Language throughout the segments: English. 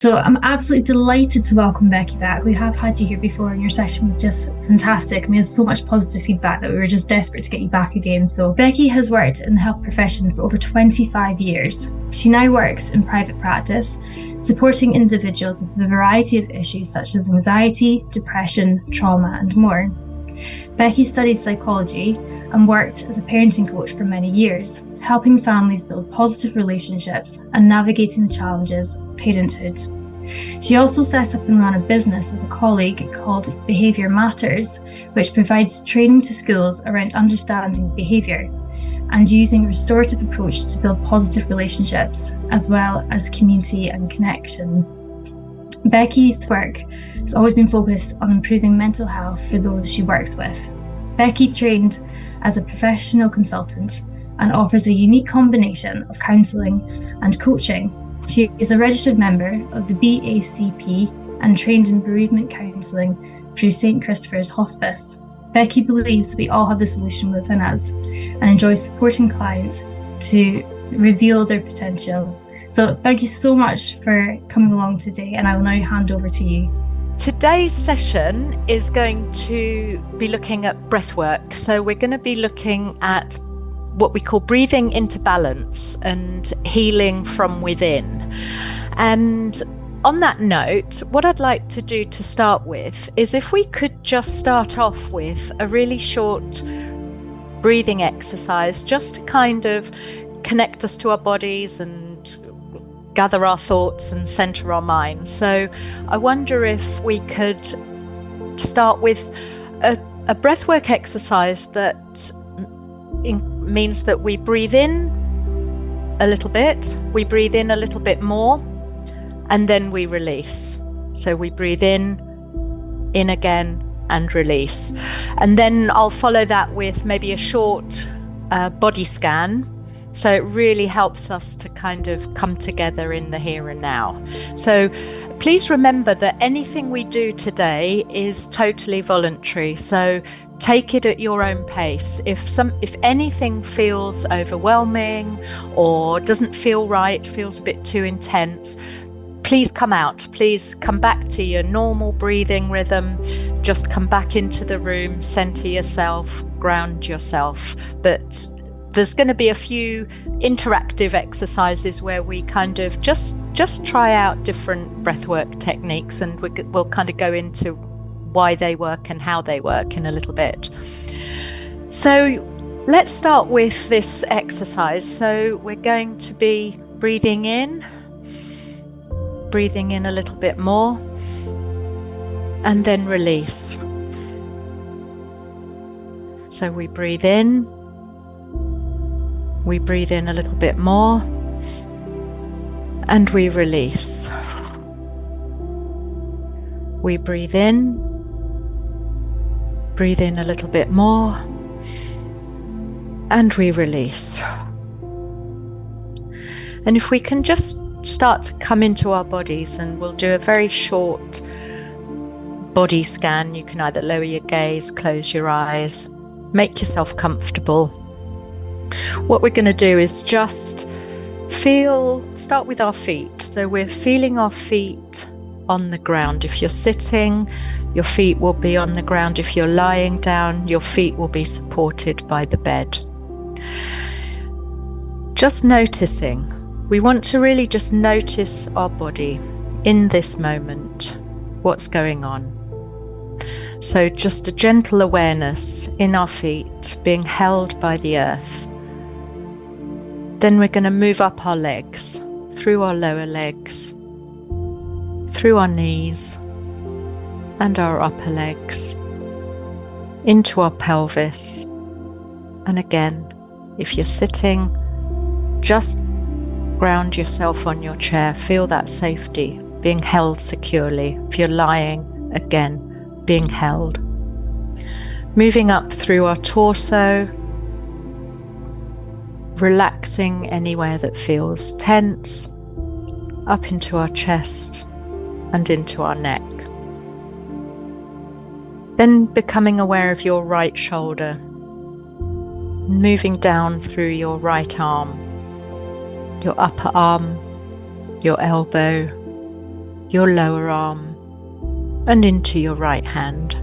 So I'm absolutely delighted to welcome Becky back. We have had you here before and your session was just fantastic. We had so much positive feedback that we were just desperate to get you back again. So Becky has worked in the health profession for over 25 years. She now works in private practice, supporting individuals with a variety of issues such as anxiety, depression, trauma, and more. Becky studied psychology and worked as a parenting coach for many years, helping families build positive relationships and navigating the challenges of parenthood. She also set up and ran a business with a colleague called Behaviour Matters, which provides training to schools around understanding behaviour and using a restorative approach to build positive relationships, as well as community and connection. Becky's work has always been focused on improving mental health for those she works with. Becky trained as a professional consultant and offers a unique combination of counselling and coaching. She is a registered member of the BACP and trained in bereavement counselling through St Christopher's Hospice. Becky believes we all have the solution within us and enjoys supporting clients to reveal their potential. So thank you so much for coming along today, and I will now hand over to you. Today's session is going to be looking at breathwork. So we're going to be looking at what we call breathing into balance and healing from within. And on that note, what I'd like to do to start with is if we could just start off with a really short breathing exercise, just to kind of connect us to our bodies and gather our thoughts and center our minds. So I wonder if we could start with a breathwork exercise that means that we breathe in a little bit, we breathe in a little bit more, and then we release. So we breathe in again, and release. And then I'll follow that with maybe a short body scan. So it really helps us to kind of come together in the here and now. So please remember that anything we do today is totally voluntary. So take it at your own pace. If anything feels overwhelming or doesn't feel right, feels a bit too intense, please come out. Please come back to your normal breathing rhythm. Just come back into the room, center yourself, ground yourself. But there's going to be a few interactive exercises where we kind of just try out different breathwork techniques, and we'll kind of go into why they work and how they work in a little bit. So let's start with this exercise. So we're going to be breathing in a little bit more, and then release. So we breathe in a little bit more, and we release. We breathe in a little bit more, and we release. And if we can just start to come into our bodies, and we'll do a very short body scan. You can either lower your gaze, close your eyes, make yourself comfortable. What we're going to do is just start with our feet. So we're feeling our feet on the ground. If you're sitting, your feet will be on the ground. If you're lying down, your feet will be supported by the bed. Just noticing. We want to really just notice our body in this moment, what's going on. So just a gentle awareness in our feet, being held by the earth. Then we're going to move up our legs, through our lower legs, through our knees and our upper legs, into our pelvis. And again, if you're sitting, just ground yourself on your chair. Feel that safety, being held securely. If you're lying, again, being held. Moving up through our torso, relaxing anywhere that feels tense, up into our chest and into our neck. Then becoming aware of your right shoulder, moving down through your right arm, your upper arm, your elbow, your lower arm and into your right hand.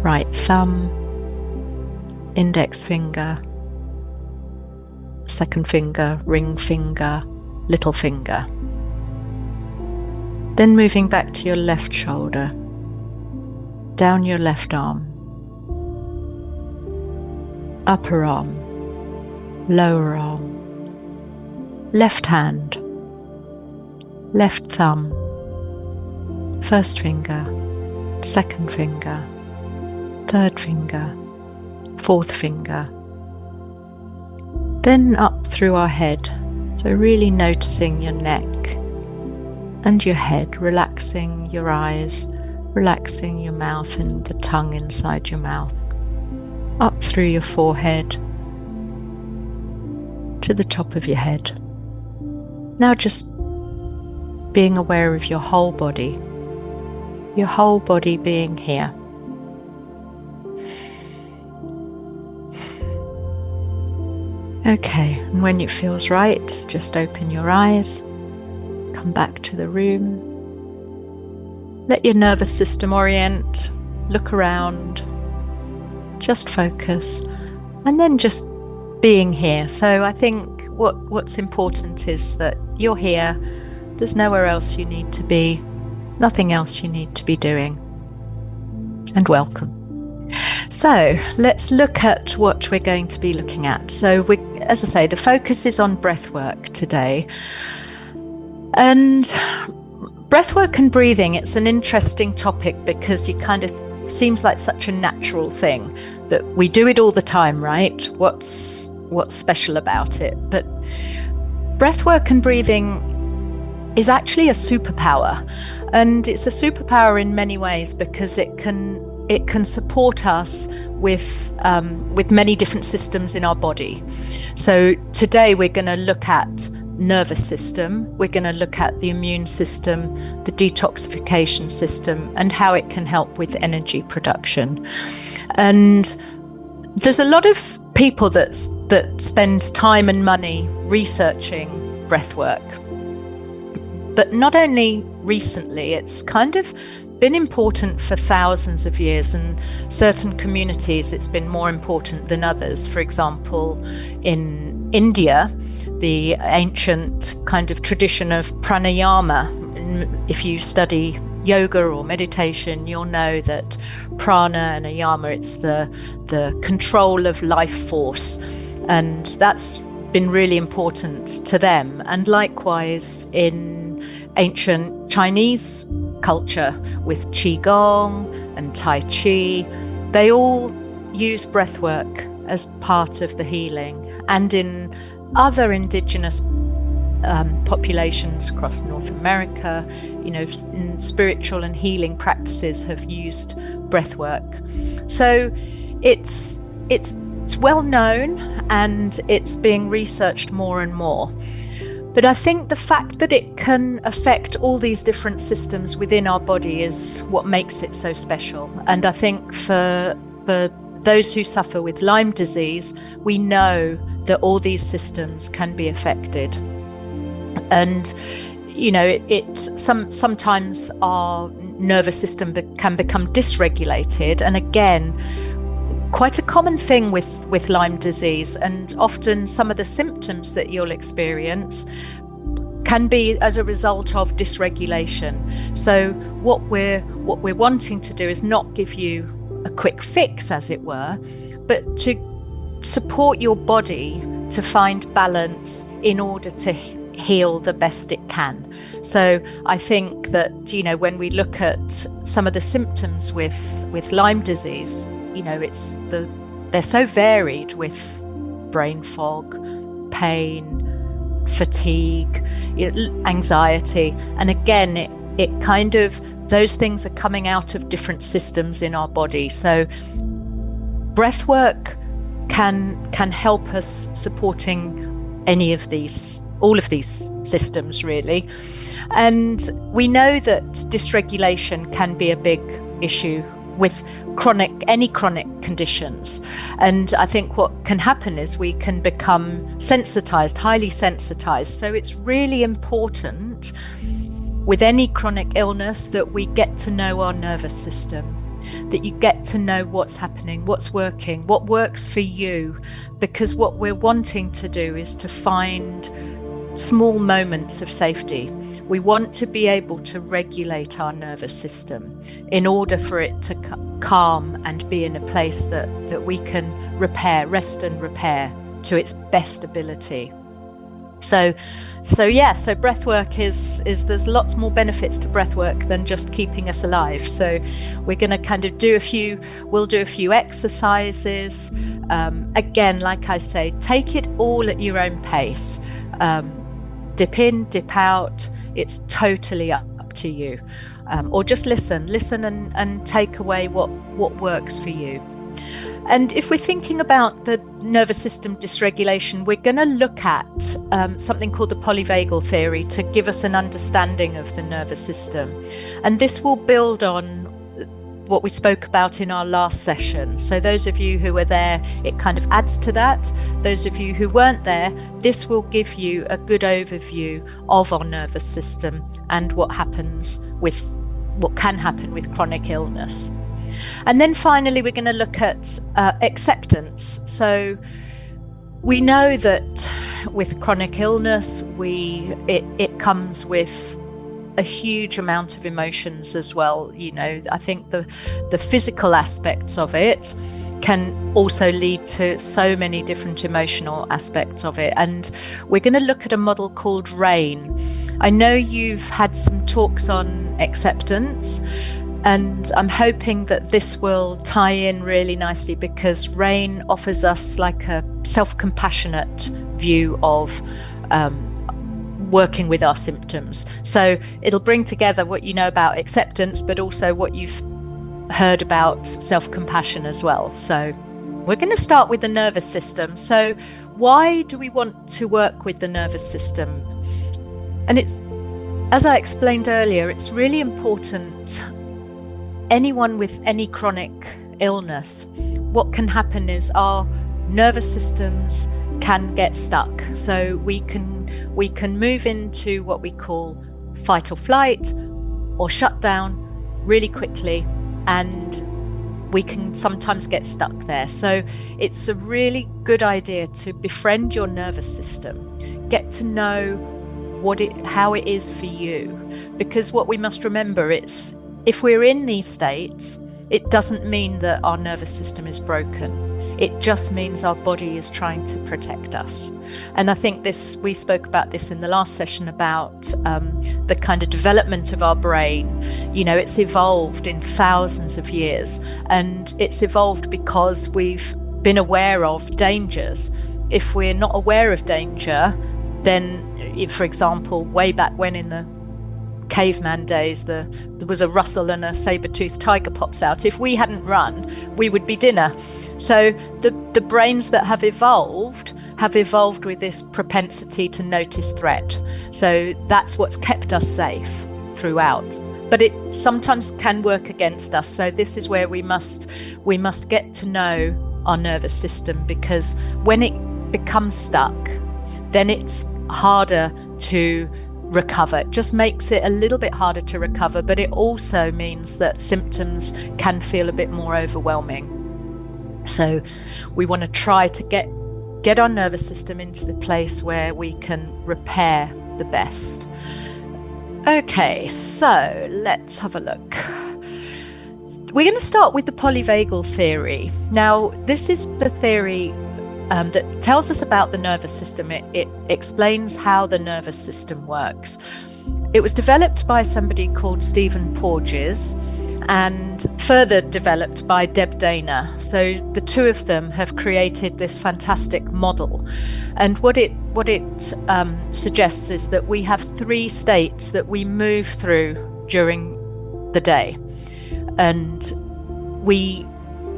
Right thumb, index finger, second finger, ring finger, little finger. Then moving back to your left shoulder, down your left arm, upper arm, lower arm, left hand, left thumb, first finger, second finger, third finger, fourth finger. Then up through our head, so really noticing your neck and your head, relaxing your eyes, relaxing your mouth and the tongue inside your mouth, up through your forehead to the top of your head. Now just being aware of your whole body being here. Okay, and when it feels right, just open your eyes, come back to the room, let your nervous system orient, look around, just focus, and then just being here. So I think what's important is that you're here, there's nowhere else you need to be, nothing else you need to be doing, and welcome. So let's look at what we're going to be looking at. So as I say, the focus is on breathwork today. And breathwork and breathing, it's an interesting topic because you kind of seems like such a natural thing that we do it all the time, right? What's special about it? But breathwork and breathing is actually a superpower, and it's a superpower in many ways because it can support us with many different systems in our body. So today we're going to look at nervous system, we're going to look at the immune system, the detoxification system, and how it can help with energy production. And there's a lot of people that spend time and money researching breathwork. But not only recently, it's kind of been important for thousands of years, and certain communities it's been more important than others. For example, in India, the ancient kind of tradition of pranayama. If you study yoga or meditation, you'll know that prana and ayama, it's the control of life force, and that's been really important to them. And likewise in ancient Chinese culture with qigong and tai chi, they all use breathwork as part of the healing. And in other indigenous populations across North America, in spiritual and healing practices have used breathwork. So it's well known and it's being researched more and more. But I think the fact that it can affect all these different systems within our body is what makes it so special. And I think for those who suffer with Lyme disease, we know that all these systems can be affected. And sometimes our nervous system can become dysregulated, and again, quite a common thing with Lyme disease, and often some of the symptoms that you'll experience can be as a result of dysregulation. So what we're wanting to do is not give you a quick fix, as it were, but to support your body to find balance in order to heal the best it can. So I think that when we look at some of the symptoms with Lyme disease, they're so varied, with brain fog, pain, fatigue, anxiety, and again it kind of, those things are coming out of different systems in our body. So breathwork can help us supporting all of these systems, really. And we know that dysregulation can be a big issue with any chronic conditions. And I think what can happen is we can become sensitized, highly sensitized. So it's really important with any chronic illness, that we get to know our nervous system, that you get to know what's happening, what's working, what works for you, because what we're wanting to do is to find small moments of safety. We want to be able to regulate our nervous system in order for it to calm and be in a place that we can rest and repair to its best ability. So breathwork is there's lots more benefits to breathwork than just keeping us alive. So we're going to kind of do a few exercises. Again, like I say, take it all at your own pace. Dip in, dip out. It's totally up to you. Or just listen and take away what works for you. And if we're thinking about the nervous system dysregulation, we're going to look at something called the polyvagal theory to give us an understanding of the nervous system. And this will build on what we spoke about in our last session. So those of you who were there, it kind of adds to that. Those of you who weren't there, this will give you a good overview of our nervous system and what can happen with chronic illness. And then finally, we're going to look at acceptance. So we know that with chronic illness, it comes with a huge amount of emotions as well. I think the physical aspects of it can also lead to so many different emotional aspects of it. And we're going to look at a model called RAIN. I know you've had some talks on acceptance, and I'm hoping that this will tie in really nicely, because RAIN offers us like a self-compassionate view of working with our symptoms. So it'll bring together what you know about acceptance, but also what you've heard about self-compassion as well. So we're going to start with the nervous system. So why do we want to work with the nervous system? And it's, as I explained earlier, it's really important. Anyone with any chronic illness, what can happen is our nervous systems can get stuck. So we can move into what we call fight or flight or shut down really quickly, and we can sometimes get stuck there. So it's a really good idea to befriend your nervous system, get to know how it is for you, because what we must remember is, if we're in these states, it doesn't mean that our nervous system is broken. It just means our body is trying to protect us. And I think we spoke about this in the last session about the kind of development of our brain. It's evolved in thousands of years, and it's evolved because we've been aware of dangers. If we're not aware of danger, then, for example, way back when in the caveman days, there was a rustle and a saber-toothed tiger pops out. If we hadn't run, we would be dinner. So the brains that have evolved with this propensity to notice threat. So that's what's kept us safe throughout. But it sometimes can work against us. So this is where we must get to know our nervous system, because when it becomes stuck, then it's harder to recover. It just makes it a little bit harder to recover, but it also means that symptoms can feel a bit more overwhelming. So we want to try to get our nervous system into the place where we can repair the best. Okay, so let's have a look. We're going to start with the polyvagal theory. Now, this is the theory that tells us about the nervous system. It explains how the nervous system works. It was developed by somebody called Stephen Porges and further developed by Deb Dana. So the two of them have created this fantastic model. And what it suggests is that we have 3 states that we move through during the day. And we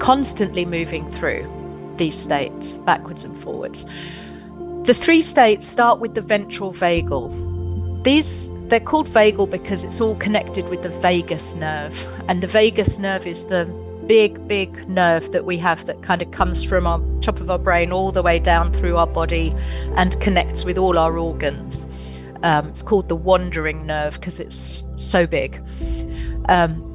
constantly moving through these states backwards and forwards. The 3 states start with the ventral vagal. They're called vagal because it's all connected with the vagus nerve, and the vagus nerve is the big nerve that we have that kind of comes from our top of our brain all the way down through our body and connects with all our organs. It's called the wandering nerve because it's so big.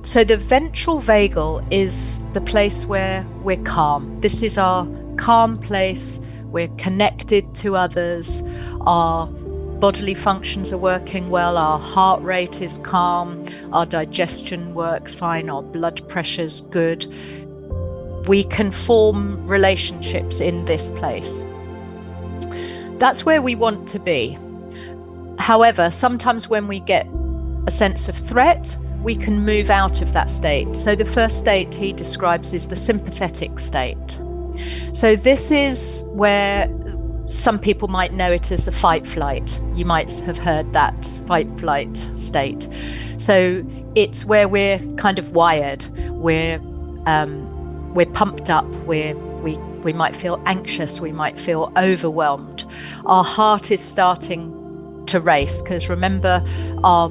So the ventral vagal is the place where we're calm. This is our calm place. We're connected to others. Our bodily functions are working well. Our heart rate is calm. Our digestion works fine. Our blood pressure's good. We can form relationships in this place. That's where we want to be. However, sometimes when we get a sense of threat, we can move out of that state. So the first state he describes is the sympathetic state. So this is where some people might know it as the fight-flight. You might have heard that fight-flight state. So it's where we're kind of wired. We're pumped up. We might feel anxious. We might feel overwhelmed. Our heart is starting to race because remember, our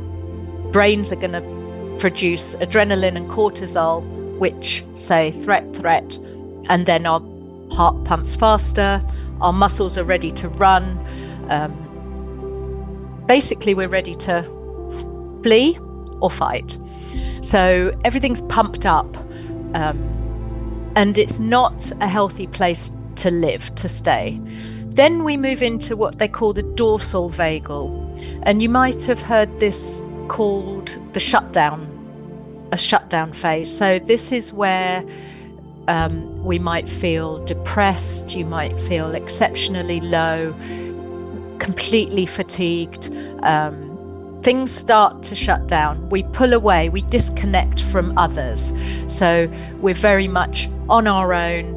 brains are going to produce adrenaline and cortisol, which say threat, and then our heart pumps faster. Our muscles are ready to run. Basically, we're ready to flee or fight. So everything's pumped up, and it's not a healthy place to live, to stay. Then we move into what they call the dorsal vagal, and you might have heard this called the a shutdown phase. So this is where we might feel depressed, you might feel exceptionally low, completely fatigued. Things start to shut down. We pull away, we disconnect from others. So we're very much on our own.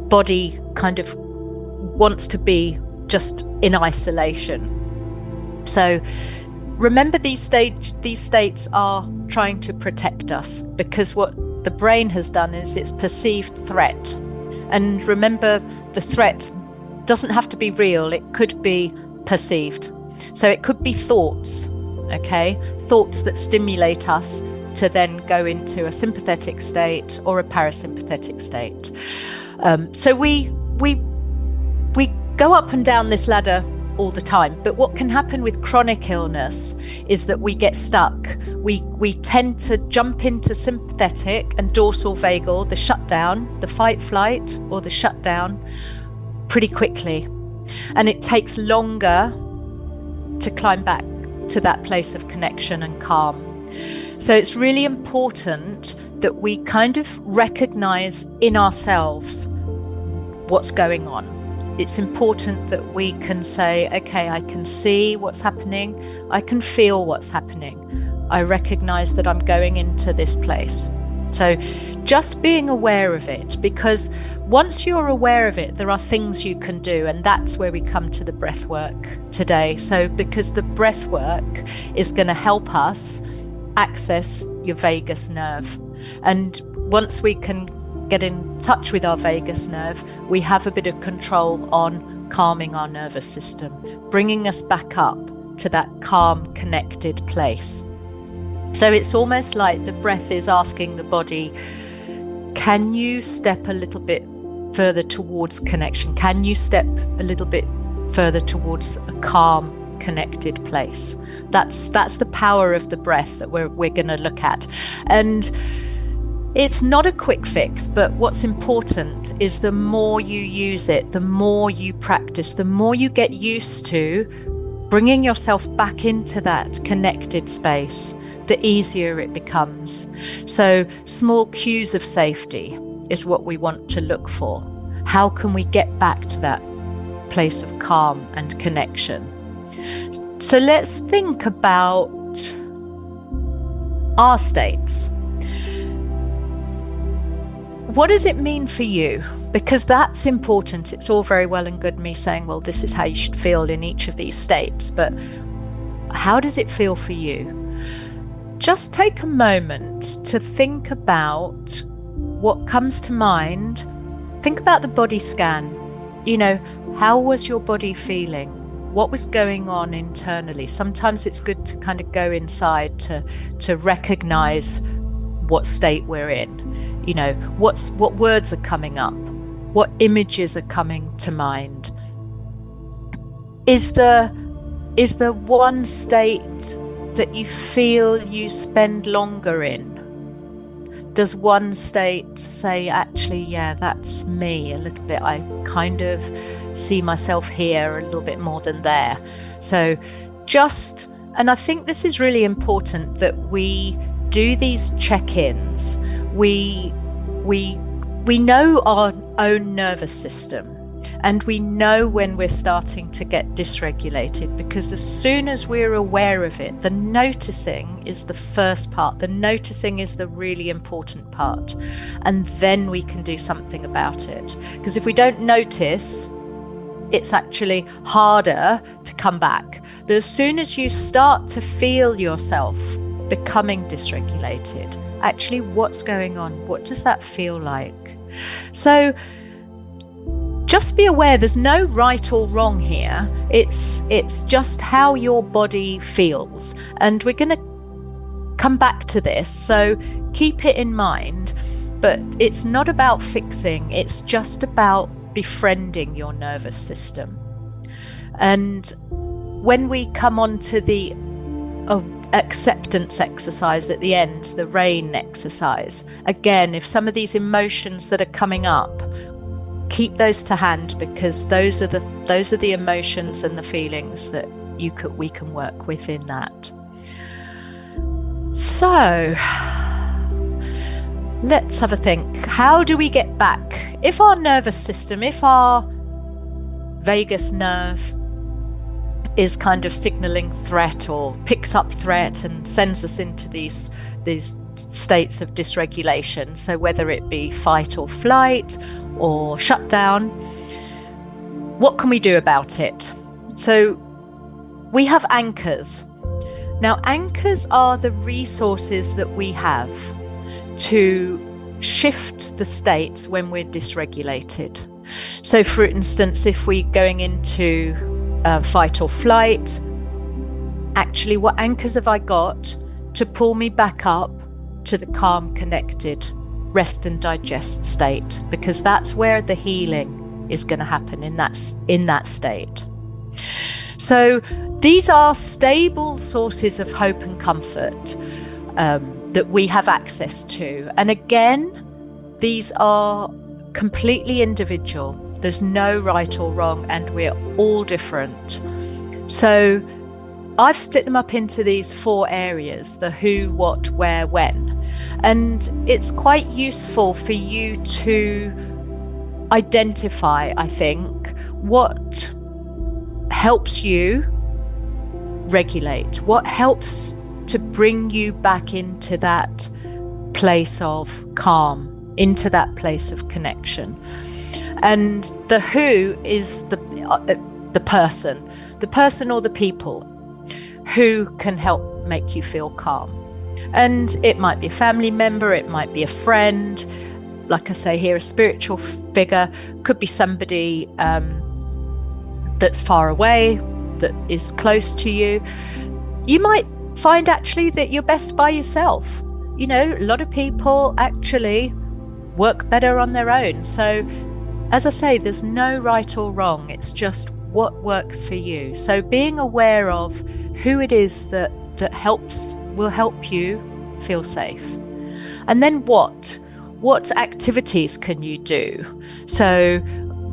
Body kind of wants to be just in isolation. So remember, these states are trying to protect us because what the brain has done is it's perceived threat. And remember, the threat doesn't have to be real. It could be perceived. So it could be thoughts, okay? Thoughts that stimulate us to then go into a sympathetic state or a parasympathetic state. So we go up and down this ladder all the time. But what can happen with chronic illness is that we get stuck. We tend to jump into sympathetic and dorsal vagal, the shutdown, the fight flight or the shutdown pretty quickly. And it takes longer to climb back to that place of connection and calm. So it's really important that we kind of recognize in ourselves what's going on. It's important that we can say, okay, I can see what's happening. I can feel what's happening. I recognize that I'm going into this place. So just being aware of it, because once you're aware of it, there are things you can do. And that's where we come to the breath work today. So because the breath work is going to help us access your vagus nerve. And once we can get in touch with our vagus nerve, we have a bit of control on calming our nervous system, bringing us back up to that calm, connected place. So it's almost like the breath is asking the body, can you step a little bit further towards connection? Can you step a little bit further towards a calm, connected place? That's the power of the breath that we're going to look at. And it's not a quick fix, but what's important is the more you use it, the more you practice, the more you get used to bringing yourself back into that connected space, the easier it becomes. So small cues of safety is what we want to look for. How can we get back to that place of calm and connection? So let's think about our states. What does it mean for you? Because that's important. It's all very well and good me saying, well, this is how you should feel in each of these states, but how does it feel for you? Just take a moment to think about what comes to mind. Think about the body scan. You know, how was your body feeling? What was going on internally? Sometimes it's good to kind of go inside to recognize what state we're in. You know, what words are coming up? What images are coming to mind? Is the is there one state that you feel you spend longer in? Does one state say, actually, yeah, that's me a little bit. I kind of see myself here a little bit more than there. So and I think this is really important that we do these check-ins. We know our own nervous system, and we know when we're starting to get dysregulated, because as soon as we're aware of it, the noticing is the first part. The noticing is the really important part. And then we can do something about it. Because if we don't notice, it's actually harder to come back. But as soon as you start to feel yourself becoming dysregulated, actually, what's going on? What does that feel like? So just be aware there's no right or wrong here. It's just how your body feels. And we're going to come back to this. So keep it in mind. But it's not about fixing. It's just about befriending your nervous system. And when we come on to the acceptance exercise at the end, the RAIN exercise, again, if some of these emotions that are coming up, keep those to hand, because those are the emotions and the feelings that we can work with in that. So let's have a think. How do we get back? If our nervous system, if our vagus nerve is kind of signaling threat or picks up threat and sends us into these states of dysregulation, so whether it be fight or flight or shut down, what can we do about it? So we have anchors. Now, anchors are the resources that we have to shift the states when we're dysregulated. So for instance, if we're going into fight or flight, actually, what anchors have I got to pull me back up to the calm, connected, rest and digest state? Because that's where the healing is going to happen, in that state. So these are stable sources of hope and comfort that we have access to. And again, these are completely individual. There's no right or wrong, and we're all different. So I've split them up into these 4 areas: the who, what, where, when. And it's quite useful for you to identify, I think, what helps you regulate, what helps to bring you back into that place of calm, into that place of connection. And the who is the person or the people who can help make you feel calm. And it might be a family member, it might be a friend, like I say here, a spiritual figure, could be somebody that's far away, that is close to you. You might find actually that you're best by yourself. You know, a lot of people actually work better on their own. So as I say, there's no right or wrong. It's just what works for you. So being aware of who it is that will help you feel safe. And then what activities can you do? So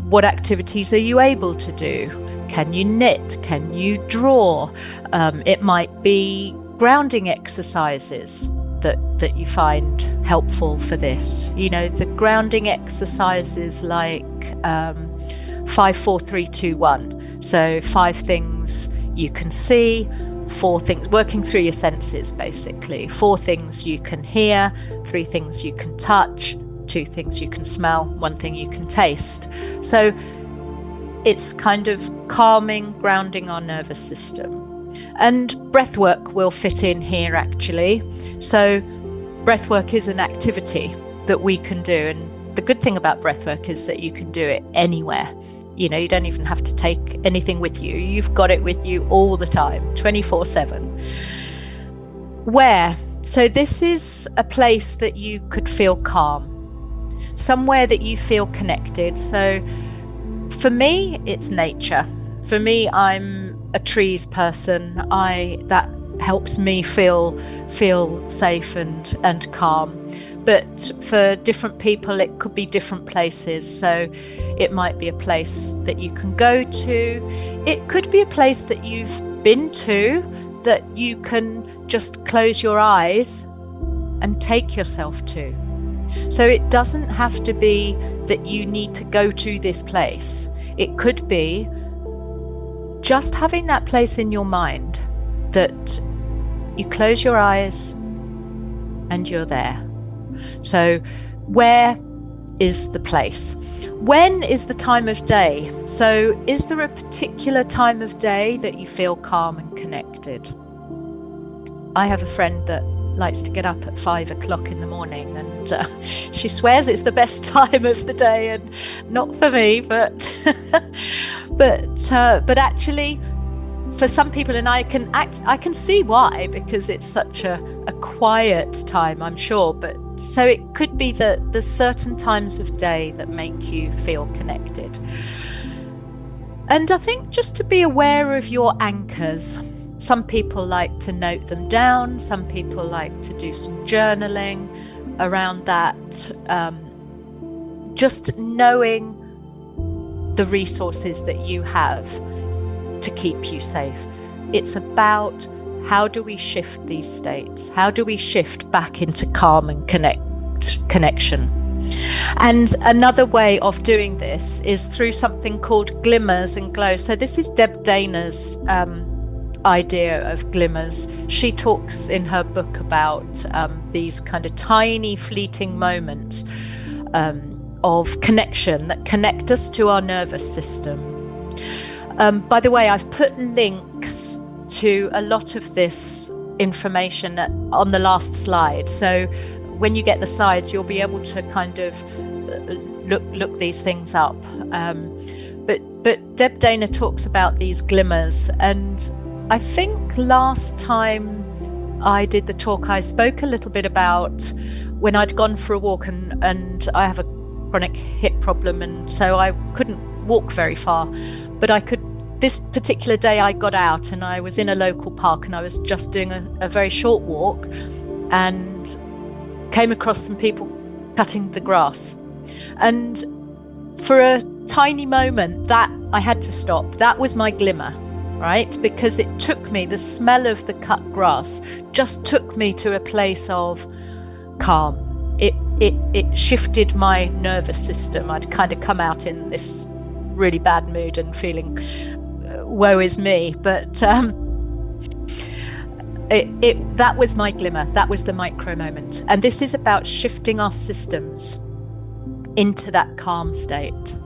what activities are you able to do? Can you knit? Can you draw? It might be grounding exercises that you find helpful for this. You know, the grounding exercises like 5, 4, 3, 2, 1. So 5 things you can see, 4 things, working through your senses basically. 4 things you can hear, 3 things you can touch, 2 things you can smell, 1 thing you can taste. So it's kind of calming, grounding our nervous system. And breathwork will fit in here actually. So breathwork is an activity that we can do. And the good thing about breathwork is that you can do it anywhere. You know, you don't even have to take anything with you. You've got it with you all the time, 24/7. Where? So this is a place that you could feel calm, somewhere that you feel connected. So for me, it's nature. For me, I'm a trees person. That helps me feel safe and calm. But for different people, it could be different places. So it might be a place that you can go to. It could be a place that you've been to that you can just close your eyes and take yourself to. So it doesn't have to be that you need to go to this place. It could be just having that place in your mind that you close your eyes and you're there. So where is the place? When is the time of day? So is there a particular time of day that you feel calm and connected? I have a friend that likes to get up at 5 o'clock in the morning, and she swears it's the best time of the day, and not for me, but but actually for some people, and I can see why, because it's such a quiet time, I'm sure. But so it could be that there's certain times of day that make you feel connected. And I think just to be aware of your anchors. Some people like to note them down. Some people like to do some journaling around that. Just knowing the resources that you have to keep you safe. It's about, how do we shift these states? How do we shift back into calm and connection? And another way of doing this is through something called glimmers and glows. So this is Deb Dana's idea of glimmers. She talks in her book about these kind of tiny fleeting moments of connection that connect us to our nervous system. By the way, I've put links to a lot of this information on the last slide. So when you get the slides, you'll be able to kind of look these things up. But Deb Dana talks about these glimmers, and I think last time I did the talk, I spoke a little bit about when I'd gone for a walk, and I have a chronic hip problem, and so I couldn't walk very far, but I could. This particular day I got out and I was in a local park, and I was just doing a very short walk and came across some people cutting the grass. And for a tiny moment that I had to stop. That was my glimmer, right? Because it took me, the smell of the cut grass just took me to a place of calm. It shifted my nervous system. I'd kind of come out in this really bad mood and feeling woe is me, but that was my glimmer. That was the micro moment. And this is about shifting our systems into that calm state.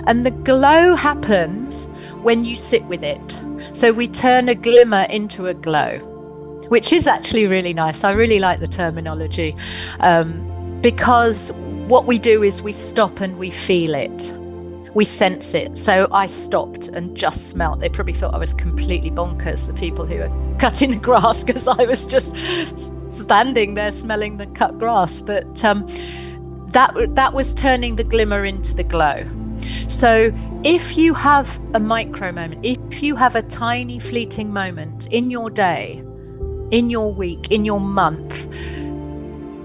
And the glow happens when you sit with it. So we turn a glimmer into a glow, which is actually really nice. I really like the terminology, because what we do is we stop and we feel it. We sense it. So I stopped and just smelt. They probably thought I was completely bonkers, the people who were cutting the grass, because I was just standing there smelling the cut grass. But that was turning the glimmer into the glow. So if you have a micro moment, if you have a tiny fleeting moment in your day, in your week, in your month,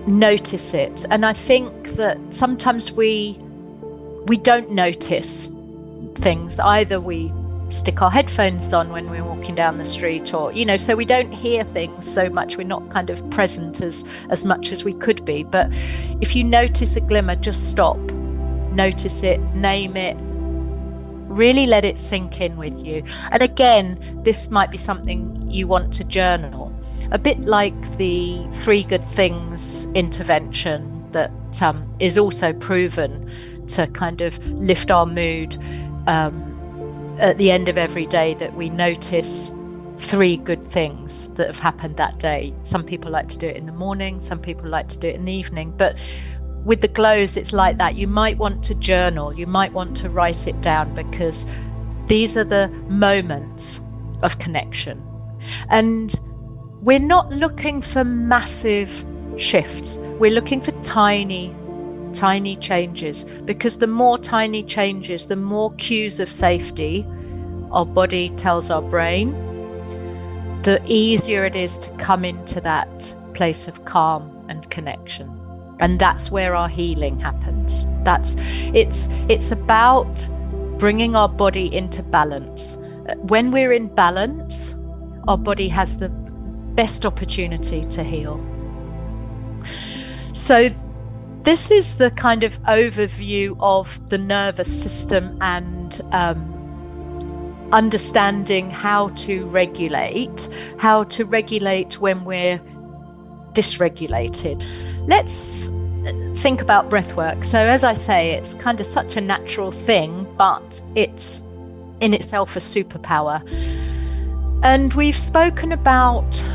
notice it. And I think that sometimes we don't notice things. Either we stick our headphones on when we're walking down the street, or, so we don't hear things so much. We're not kind of present as much as we could be. But if you notice a glimmer, just stop, notice it, name it, really let it sink in with you. And again, this might be something you want to journal, a bit like the 3 Good Things intervention that is also proven to kind of lift our mood at the end of every day, that we notice 3 good things that have happened that day. Some people like to do it in the morning, some people like to do it in the evening, but with the glows it's like that. You might want to journal, you might want to write it down, because these are the moments of connection. And we're not looking for massive shifts, we're looking for tiny changes, because the more tiny changes, the more cues of safety our body tells our brain, the easier it is to come into that place of calm and connection. And that's where our healing happens. It's about bringing our body into balance. When we're in balance, our body has the best opportunity to heal. So this is the kind of overview of the nervous system and understanding how to regulate when we're dysregulated. Let's think about breathwork. So as I say, it's kind of such a natural thing, but it's in itself a superpower. And we've spoken about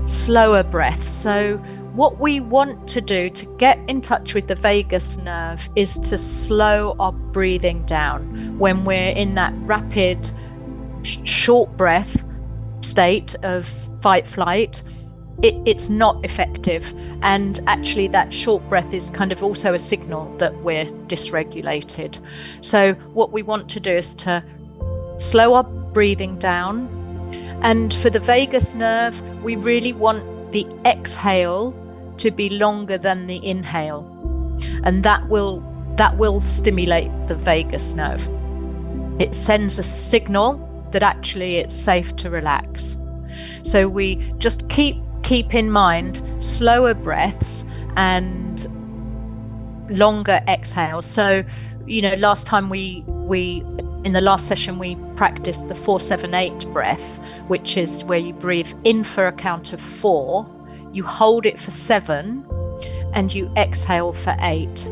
slower breaths. So what we want to do to get in touch with the vagus nerve is to slow our breathing down. When we're in that rapid, short breath state of fight, flight, it's not effective. And actually that short breath is kind of also a signal that we're dysregulated. So what we want to do is to slow our breathing down. And for the vagus nerve, we really want the exhale to be longer than the inhale. And that will stimulate the vagus nerve. It sends a signal that actually it's safe to relax. So we just keep in mind slower breaths and longer exhales. So, last time we in the last session, we practiced the 4-7-8 breath, which is where you breathe in for a count of 4, you hold it for 7, and you exhale for 8.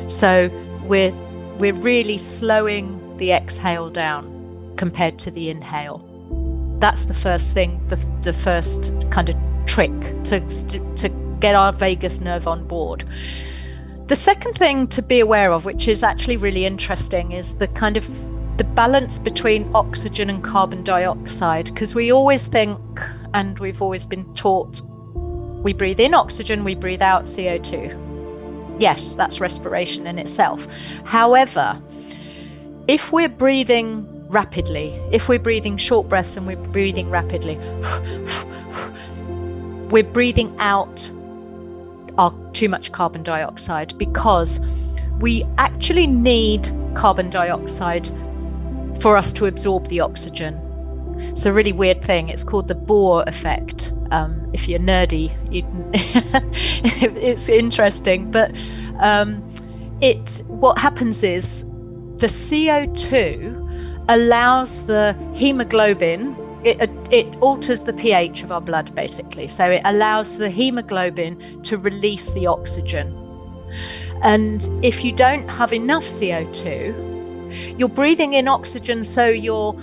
So we're really slowing the exhale down compared to the inhale. That's the first thing, the first kind of trick to get our vagus nerve on board. The second thing to be aware of, which is actually really interesting, is the kind of the balance between oxygen and carbon dioxide, because we always think, and we've always been taught, we breathe in oxygen, we breathe out CO2. Yes, that's respiration in itself. However, if we're breathing rapidly, if we're breathing short breaths and we're breathing rapidly, we're breathing out too much carbon dioxide, because we actually need carbon dioxide for us to absorb the oxygen. It's a really weird thing. It's called the Bohr effect. If you're nerdy, it's interesting. But what happens is the CO2 allows the hemoglobin. It alters the pH of our blood, basically. So it allows the hemoglobin to release the oxygen. And if you don't have enough CO2, you're breathing in oxygen, so you're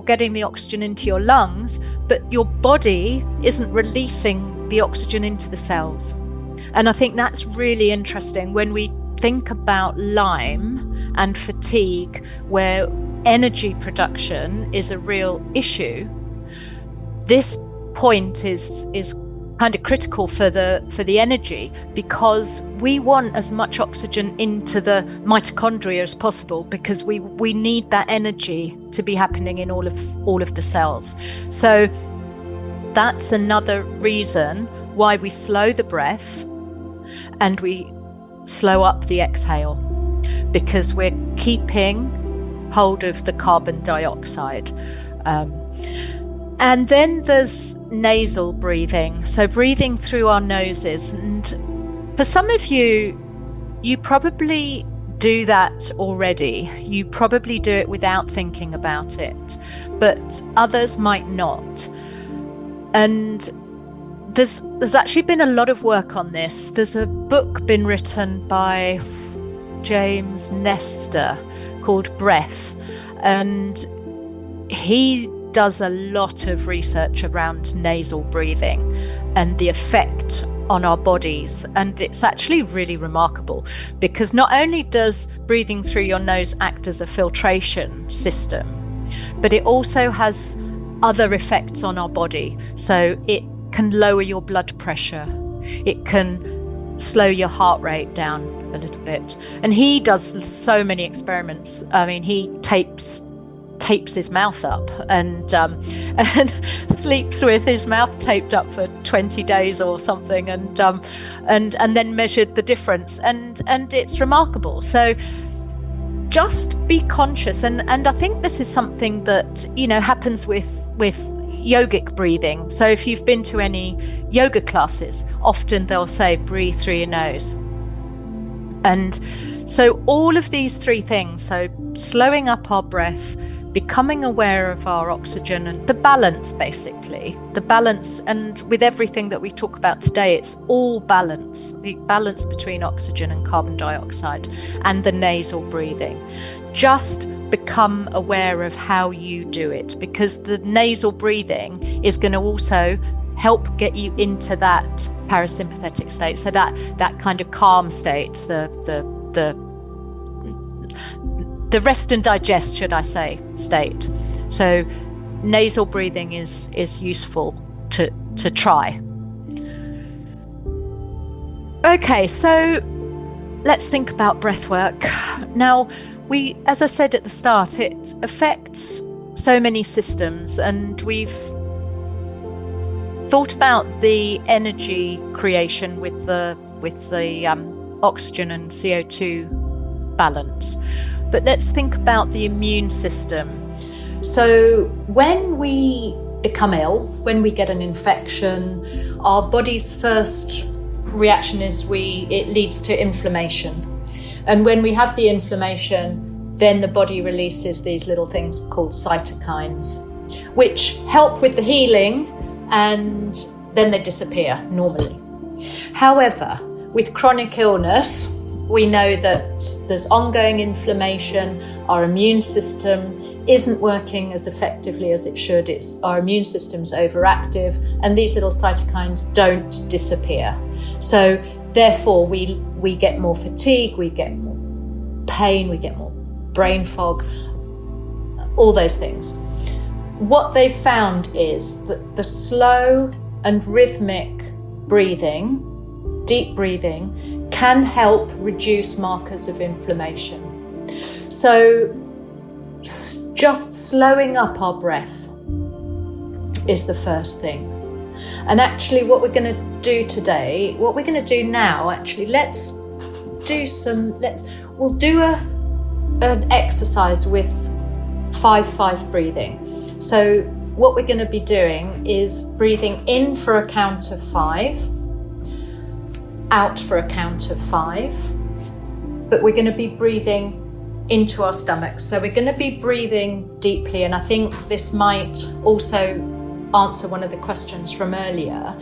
getting the oxygen into your lungs, but your body isn't releasing the oxygen into the cells. And I think that's really interesting when we think about Lyme and fatigue, where energy production is a real issue. This point is kind of critical for the energy, because we want as much oxygen into the mitochondria as possible, because we need that energy to be happening in all of the cells. So that's another reason why we slow the breath and we slow up the exhale, because we're keeping hold of the carbon dioxide. And then there's nasal breathing, so breathing through our noses. And for some of you probably do that already. You probably do it without thinking about it, but others might not. And there's actually been a lot of work on this. There's a book been written by James Nestor called Breath, and he does a lot of research around nasal breathing and the effect on our bodies. And it's actually really remarkable, because not only does breathing through your nose act as a filtration system, but it also has other effects on our body. So it can lower your blood pressure, it can slow your heart rate down a little bit. And he does so many experiments. I mean, he tapes tapes his mouth up and sleeps with his mouth taped up for 20 days or something, and then measured the difference, and it's remarkable. So just be conscious, and I think this is something that, you know, happens with yogic breathing. So if you've been to any yoga classes, often they'll say breathe through your nose. And so all of these three things, so slowing up our breath, becoming aware of our oxygen, and the balance, basically, the balance. And with everything that we talk about today, it's all balance, the balance between oxygen and carbon dioxide, and the nasal breathing. Just become aware of how you do it, because the nasal breathing is going to also help get you into that parasympathetic state, so that kind of calm state, the rest and digest, should I say, state. So nasal breathing is useful to try. Okay, so let's think about breath work. Now, as I said at the start, it affects so many systems, and we've thought about the energy creation with the oxygen and CO2 balance. But let's think about the immune system. So when we become ill, when we get an infection, our body's first reaction is it leads to inflammation. And when we have the inflammation, then the body releases these little things called cytokines, which help with the healing, and then they disappear normally. However, with chronic illness, we know that there's ongoing inflammation, our immune system isn't working as effectively as it should, our immune system's overactive, and these little cytokines don't disappear. So therefore we get more fatigue, we get more pain, we get more brain fog, all those things. What they've found is that the slow and rhythmic breathing, deep breathing, can help reduce markers of inflammation. So just slowing up our breath is the first thing. And actually what we're going to do today, what we're going to do now, actually, we'll do an exercise with 5-5 breathing. So what we're going to be doing is breathing in for a count of 5, out for a count of 5, but we're going to be breathing into our stomachs. So we're going to be breathing deeply, and I think this might also answer one of the questions from earlier.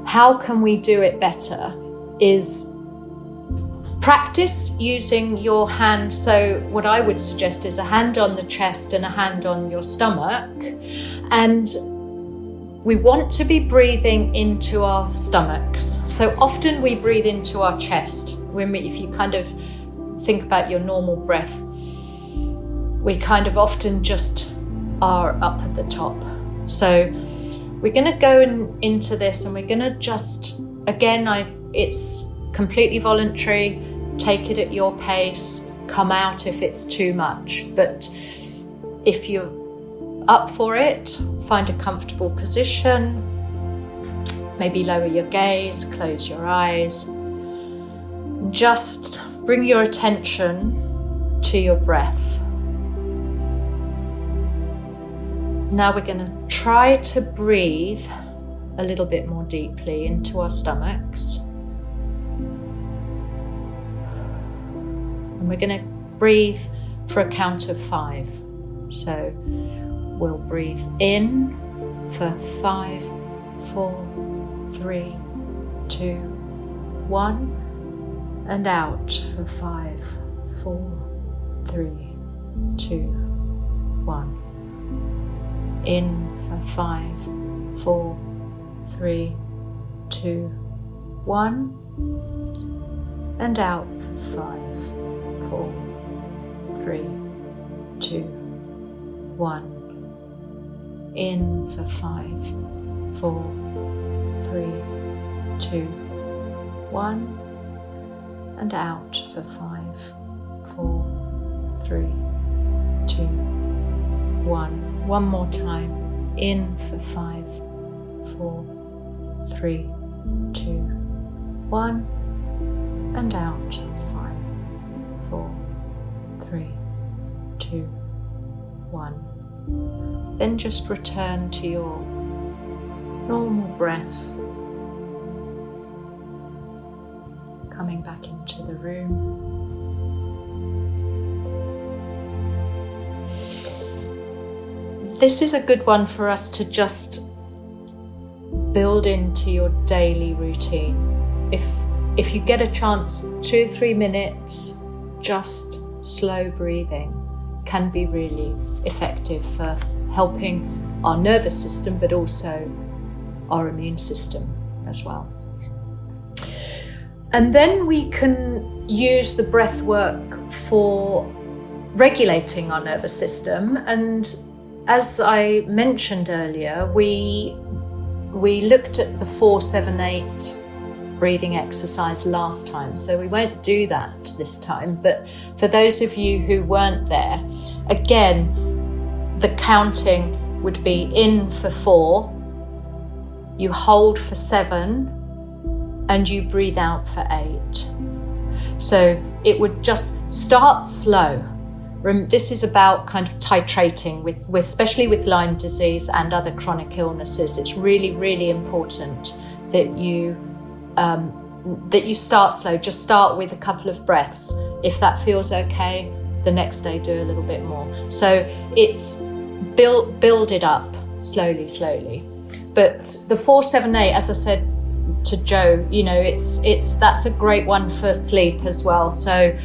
How can we do it better is practice using your hand. So what I would suggest is a hand on the chest and a hand on your stomach, and we want to be breathing into our stomachs. So often we breathe into our chest. If you kind of think about your normal breath, we kind of often just are up at the top. So we're going to go into this, and we're going to just, again, it's completely voluntary. Take it at your pace. Come out if it's too much. But if you're up for it, find a comfortable position. Maybe lower your gaze, close your eyes. Just bring your attention to your breath. Now we're going to try to breathe a little bit more deeply into our stomachs. And we're going to breathe for a count of 5. So we'll breathe in for 5, 4, 3, 2, 1, and out for 5, 4, 3, 2, 1. In for 5, 4, 3, 2, 1, and out for 5, 4, 3, 2, 1. In for 5, 4, 3, 2, 1, and out for 5, 4, 3, 2, 1. One more time. In for 5, 4, 3, 2, 1. And out. 5, 4, 3, 2, 1. Then just return to your normal breath. Coming back into the room. This is a good one for us to just build into your daily routine. If you get a chance, 2 or 3 minutes, just slow breathing can be really effective for helping our nervous system, but also our immune system as well. And then we can use the breath work for regulating our nervous system. And as I mentioned earlier, we looked at the 4-7-8 breathing exercise last time, so we won't do that this time. But for those of you who weren't there, again, the counting would be in for 4, you hold for 7, and you breathe out for 8. So it would just start slow. This is about kind of titrating with especially with Lyme disease and other chronic illnesses. It's really, really important that you start slow. Just start with a couple of breaths. If that feels okay, the next day do a little bit more. So it's build it up slowly. But the 4-7-8, as I said to Joe, that's a great one for sleep as well. So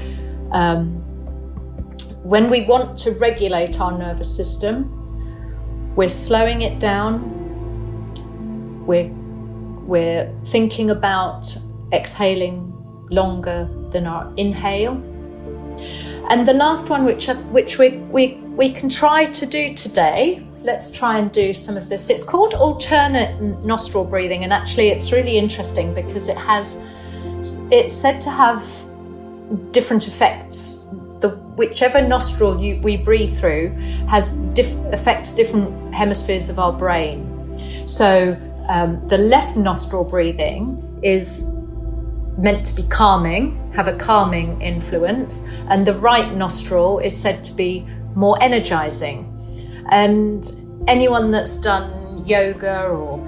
when we want to regulate our nervous system, we're slowing it down. We're thinking about exhaling longer than our inhale. And the last one, which we can try to do today, let's try and do some of this. It's called alternate nostril breathing, and actually it's really interesting because it's said to have different effects. Whichever nostril we breathe through affects different hemispheres of our brain. So the left nostril breathing is meant to be calming, have a calming influence, and the right nostril is said to be more energizing. And anyone that's done yoga, or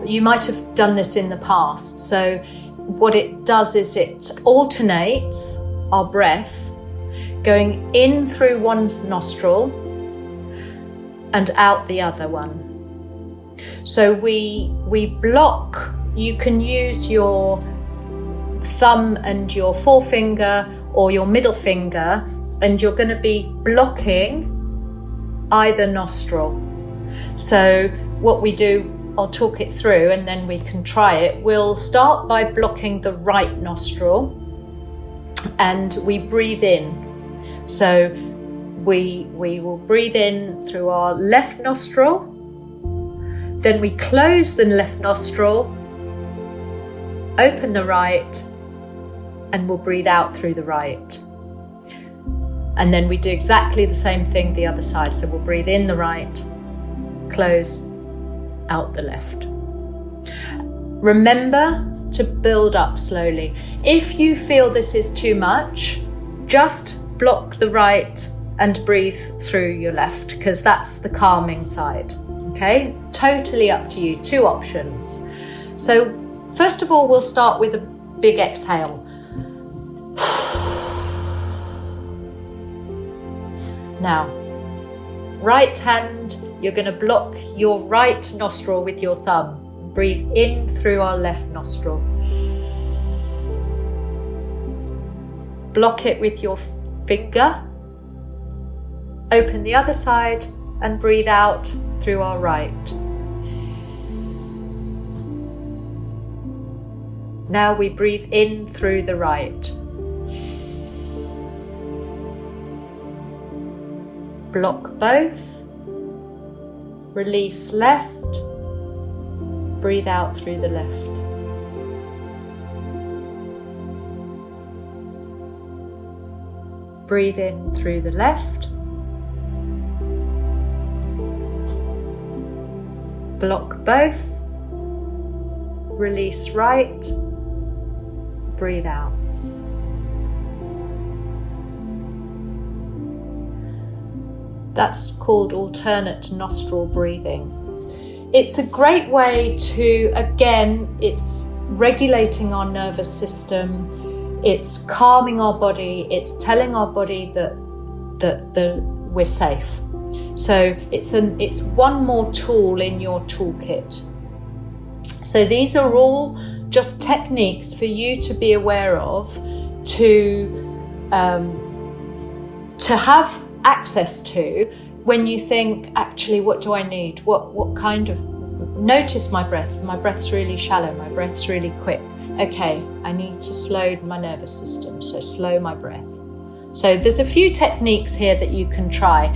you might have done this in the past. So what it does is it alternates our breath, going in through one nostril and out the other one. So we block. You can use your thumb and your forefinger or your middle finger, and you're going to be blocking either nostril. So what we do, I'll talk it through and then we can try it. We'll start by blocking the right nostril and we breathe in. So we will breathe in through our left nostril, then we close the left nostril, open the right, and we'll breathe out through the right. And then we do exactly the same thing the other side. So we'll breathe in the right, close, out the left. Remember to build up slowly. If you feel this is too much, just block the right and breathe through your left, because that's the calming side. Okay, it's totally up to you. 2 options. So first of all, we'll start with a big exhale. Now, right hand, you're going to block your right nostril with your thumb. Breathe in through our left nostril. Block it with your finger. Open the other side and breathe out through our right. Now we breathe in through the right. Block both. Release left. Breathe out through the left. Breathe in through the left. block both. Release right. Breathe out. That's called alternate nostril breathing. It's a great way to, again, it's regulating our nervous system, it's calming our body, it's telling our body that we're safe. So it's one more tool in your toolkit. So these are all just techniques for you to be aware of, to have access to when you think, actually, what do I need? What kind of, notice my breath. My breath's really shallow, my breath's really quick. Okay, I need to slow my nervous system, so slow my breath. So there's a few techniques here that you can try.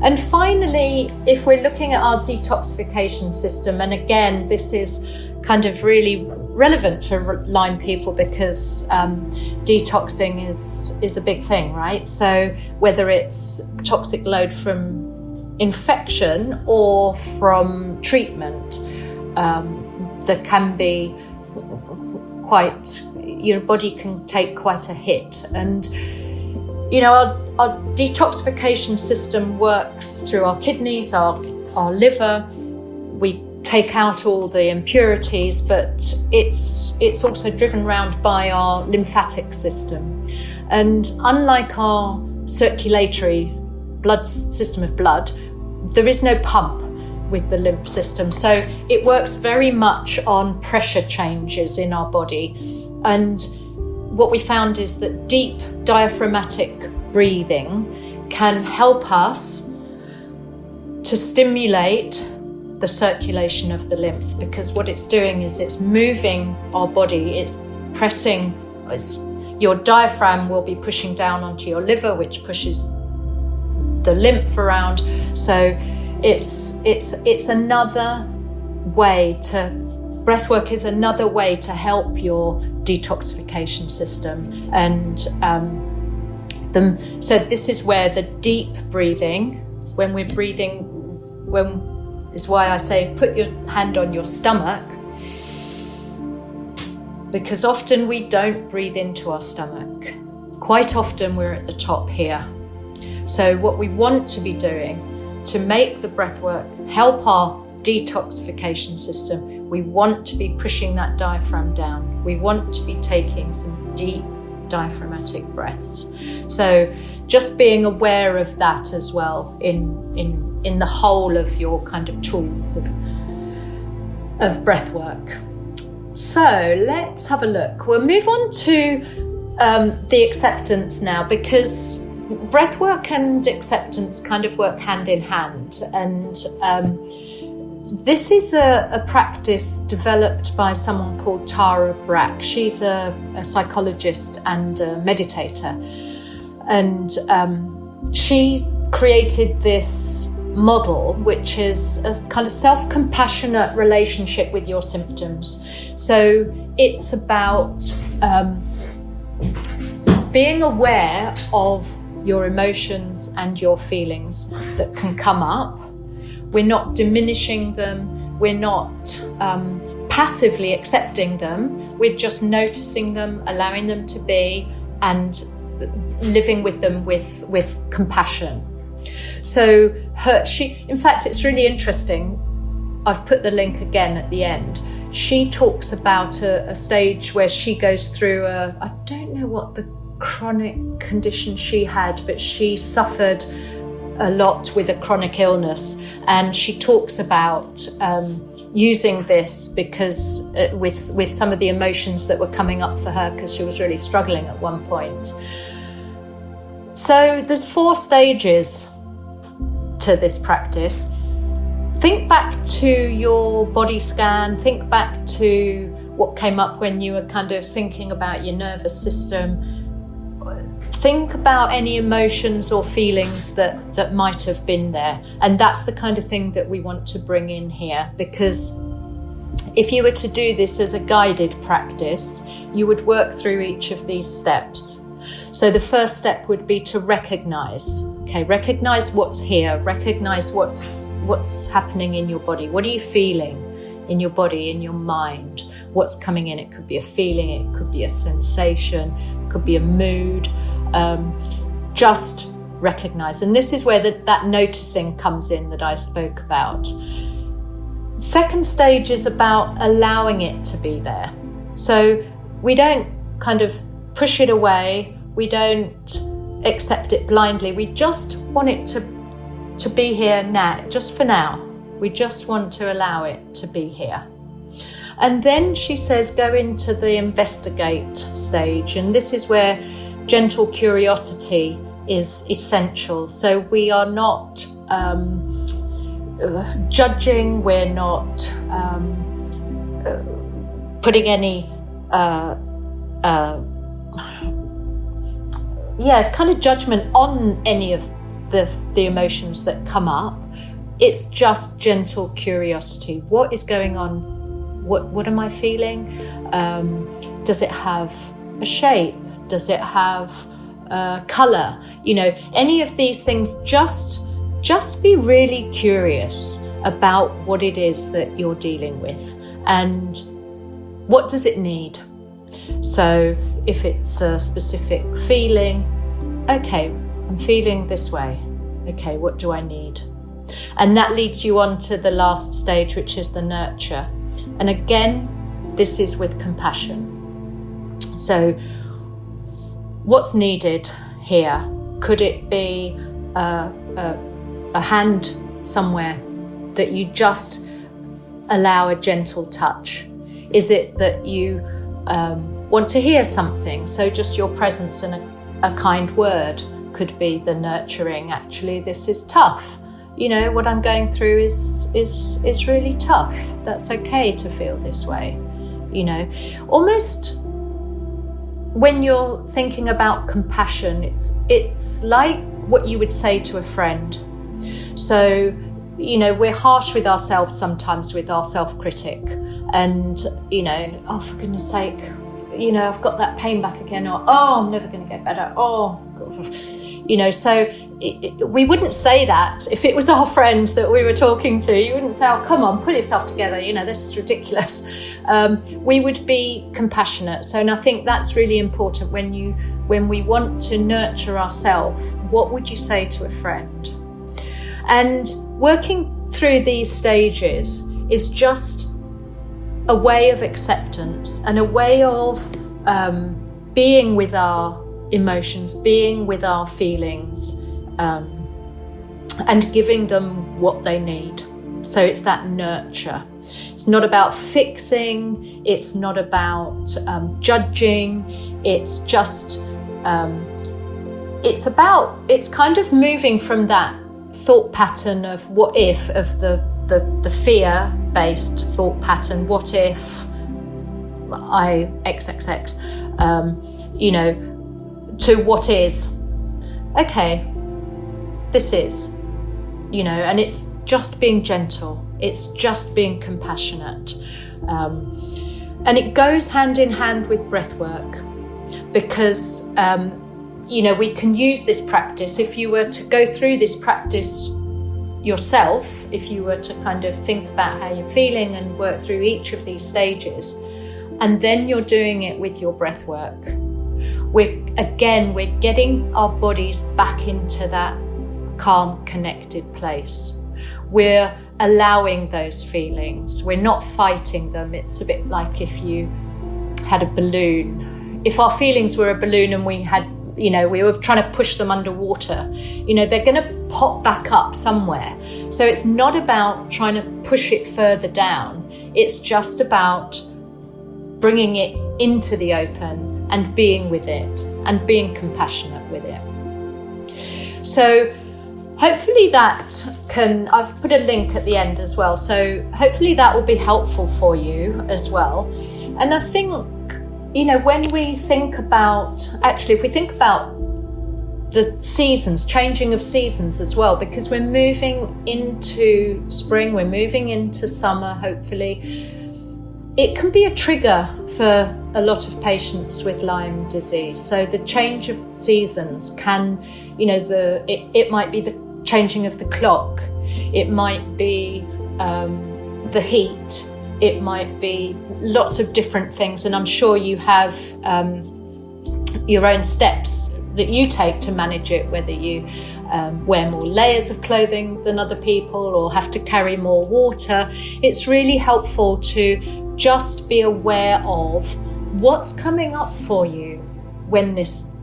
And finally, if we're looking at our detoxification system, and again, this is kind of really relevant for Lyme people because detoxing is a big thing, right? So whether it's toxic load from infection or from treatment, there can be quite, your body can take quite a hit. And our detoxification system works through our kidneys, our liver. We take out all the impurities, but it's also driven round by our lymphatic system. And unlike our circulatory system of blood, there is no pump with the lymph system. So it works very much on pressure changes in our body. And what we found is that deep diaphragmatic breathing can help us to stimulate the circulation of the lymph, because what it's doing is it's moving our body, it's pressing, your diaphragm will be pushing down onto your liver, which pushes the lymph around. So it's another way to, breathwork is another way to help your detoxification system. And so this is where the deep breathing, when we're breathing, is why I say put your hand on your stomach, because often we don't breathe into our stomach. Quite often we're at the top here. So what we want to be doing to make the breathwork help our detoxification system, we want to be pushing that diaphragm down. We want to be taking some deep diaphragmatic breaths. So just being aware of that as well in the whole of your kind of tools of breathwork. So let's have a look. We'll move on to the acceptance now, because breathwork and acceptance kind of work hand in hand. And this is a practice developed by someone called Tara Brach. She's a psychologist and a meditator. And she created this model, which is a kind of self-compassionate relationship with your symptoms. So it's about being aware of your emotions and your feelings that can come up. We're not diminishing them. We're not passively accepting them. We're just noticing them, allowing them to be, and living with them with compassion. So in fact, it's really interesting. I've put the link again at the end. She talks about a stage where she goes through I don't know what the chronic condition she had, but she suffered a lot with a chronic illness, and she talks about using this because with some of the emotions that were coming up for her, because she was really struggling at one point. So there's 4 stages to this practice. Think back to your body scan, think back to what came up when you were kind of thinking about your nervous system. Think about any emotions or feelings that might have been there. And that's the kind of thing that we want to bring in here, because if you were to do this as a guided practice, you would work through each of these steps. So the first step would be to recognize. Okay, recognize what's here, recognize what's happening in your body. What are you feeling in your body, in your mind? What's coming in? It could be a feeling, it could be a sensation, it could be a mood. Just recognize. And this is where that noticing comes in that I spoke about. Second stage is about allowing it to be there. So we don't kind of push it away. We don't accept it blindly. We just want it to be here now, just for now. We just want to allow it to be here. And then she says, go into the investigate stage. And this is where gentle curiosity is essential. So we are not judging, we're not putting any kind of judgment on any of the emotions that come up. It's just gentle curiosity. What is going on? What am I feeling? Does it have a shape? Does it have colour? Any of these things, just be really curious about what it is that you're dealing with and what does it need. So if it's a specific feeling, okay, I'm feeling this way. Okay, what do I need? And that leads you on to the last stage, which is the nurture. And again, this is with compassion. So what's needed here? Could it be a hand somewhere that you just allow a gentle touch? Is it that you want to hear something? So just your presence and a kind word could be the nurturing. Actually, this is tough. What I'm going through is really tough. That's okay to feel this way. Almost when you're thinking about compassion, it's like what you would say to a friend. So, we're harsh with ourselves sometimes with our self-critic, and, oh, for goodness sake, I've got that pain back again, or, oh, I'm never going to get better. Oh, so we wouldn't say that if it was our friend that we were talking to. You wouldn't say, oh, come on, pull yourself together. This is ridiculous. We would be compassionate. So, and I think that's really important when we want to nurture ourselves. What would you say to a friend? And working through these stages is just a way of acceptance and a way of being with our emotions, being with our feelings, and giving them what they need. So it's that nurture. It's not about fixing, it's not about judging, it's just, it's kind of moving from that thought pattern of what if, of the fear-based thought pattern, what if I XXX, to what is. Okay, this is, and it's just being gentle, it's just being compassionate. And it goes hand in hand with breath work, because we can use this practice. If you were to go through this practice yourself, if you were to kind of think about how you're feeling and work through each of these stages, and then you're doing it with your breath work, we're getting our bodies back into that calm, connected place. We're allowing those feelings. We're not fighting them. It's a bit like if you had a balloon. If our feelings were a balloon and we were trying to push them underwater, they're going to pop back up somewhere. So it's not about trying to push it further down. It's just about bringing it into the open and being with it and being compassionate with it. So hopefully I've put a link at the end as well. So hopefully that will be helpful for you as well. And I think, when we think about, if we think about the seasons, changing of seasons as well, because we're moving into spring, we're moving into summer, hopefully, it can be a trigger for a lot of patients with Lyme disease. So the change of seasons can, it might be the changing of the clock. It might be the heat. It might be lots of different things. And I'm sure you have your own steps that you take to manage it, whether you wear more layers of clothing than other people or have to carry more water. It's really helpful to just be aware of what's coming up for you when this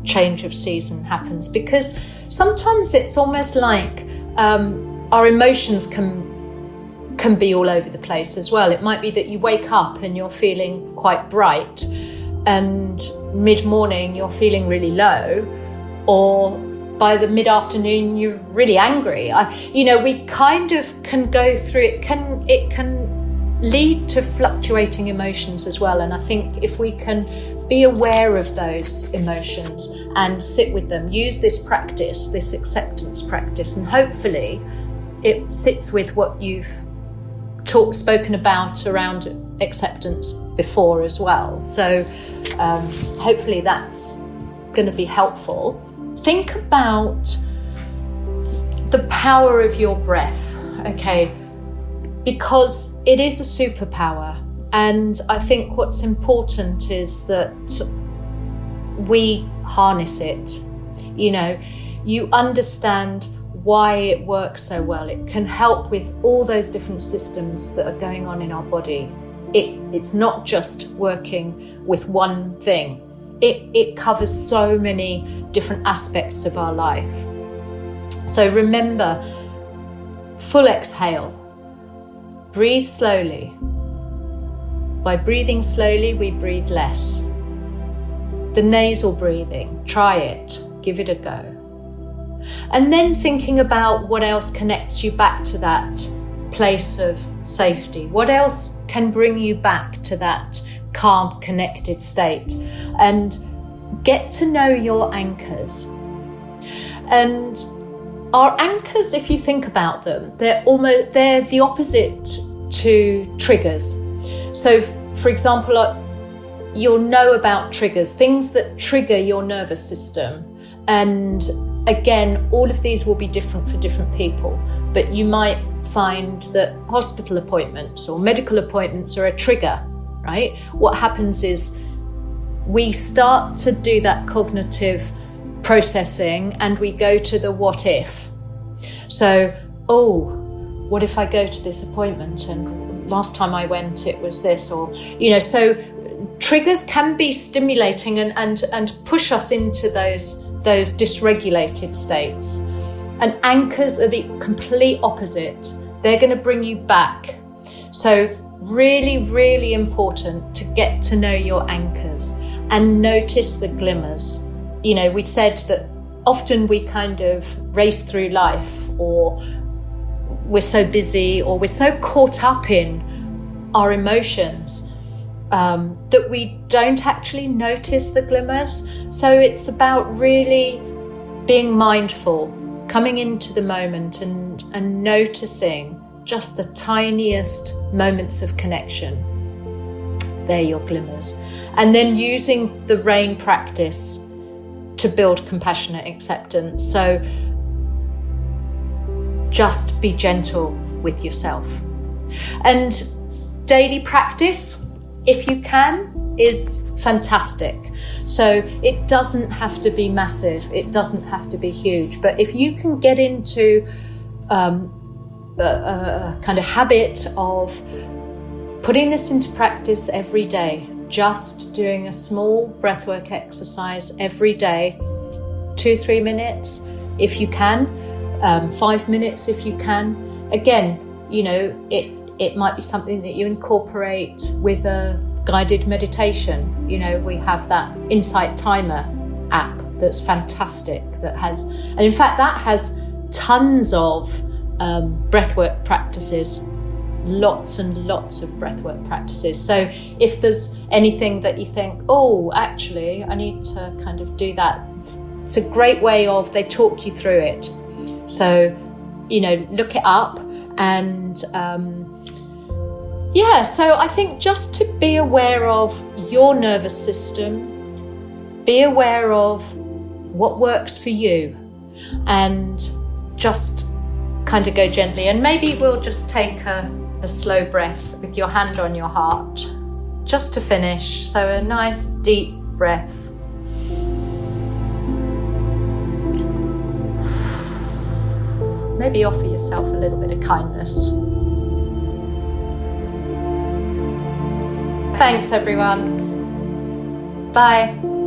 change of season happens, because sometimes it's almost like our emotions can be all over the place as well. It might be that you wake up and you're feeling quite bright, and mid-morning you're feeling really low, or by the mid-afternoon you're really angry. We kind of can go through it. It can lead to fluctuating emotions as well. And I think if we can be aware of those emotions and sit with them, use this practice, this acceptance practice, and hopefully it sits with what you've spoken about around acceptance before as well. So hopefully that's going to be helpful. Think about the power of your breath, okay? Because it is a superpower. And I think what's important is that we harness it. You understand why it works so well. It can help with all those different systems that are going on in our body. It's not just working with one thing. It covers so many different aspects of our life. So remember, full exhale. Breathe slowly. By breathing slowly, we breathe less. The nasal breathing, try it, give it a go. And then thinking about what else connects you back to that place of safety. What else can bring you back to that calm, connected state? And get to know your anchors. And our anchors, if you think about them, they're the opposite to triggers. So, for example, you'll know about triggers, things that trigger your nervous system. And again, all of these will be different for different people, but you might find that hospital appointments or medical appointments are a trigger, right? What happens is we start to do that cognitive processing and we go to the what if. So, what if I go to this appointment and last time I went it was this, or, so triggers can be stimulating and push us into those dysregulated states. And anchors are the complete opposite. They're going to bring you back. So really, really important to get to know your anchors and notice the glimmers. We said that often we kind of race through life, or we're so busy, or we're so caught up in our emotions that we don't actually notice the glimmers. So it's about really being mindful, coming into the moment and noticing just the tiniest moments of connection. They're your glimmers. And then using the RAIN practice to build compassionate acceptance. So just be gentle with yourself. And daily practice, if you can, is fantastic. So it doesn't have to be massive, it doesn't have to be huge, but if you can get into a kind of habit of putting this into practice every day, just doing a small breathwork exercise every day, 2-3 minutes if you can, 5 minutes if you can. Again, it might be something that you incorporate with a guided meditation. We have that Insight Timer app that's fantastic, and in fact that has tons of breathwork practices, lots and lots of breathwork practices. So if there's anything that you think, actually I need to kind of do that, it's a great way of, they talk you through it. So look it up. And so I think just to be aware of your nervous system. Be aware of what works for you and just kind of go gently. And maybe we'll just take a slow breath with your hand on your heart just to finish. So a nice deep breath. Maybe offer yourself a little bit of kindness. Thanks, everyone. Bye.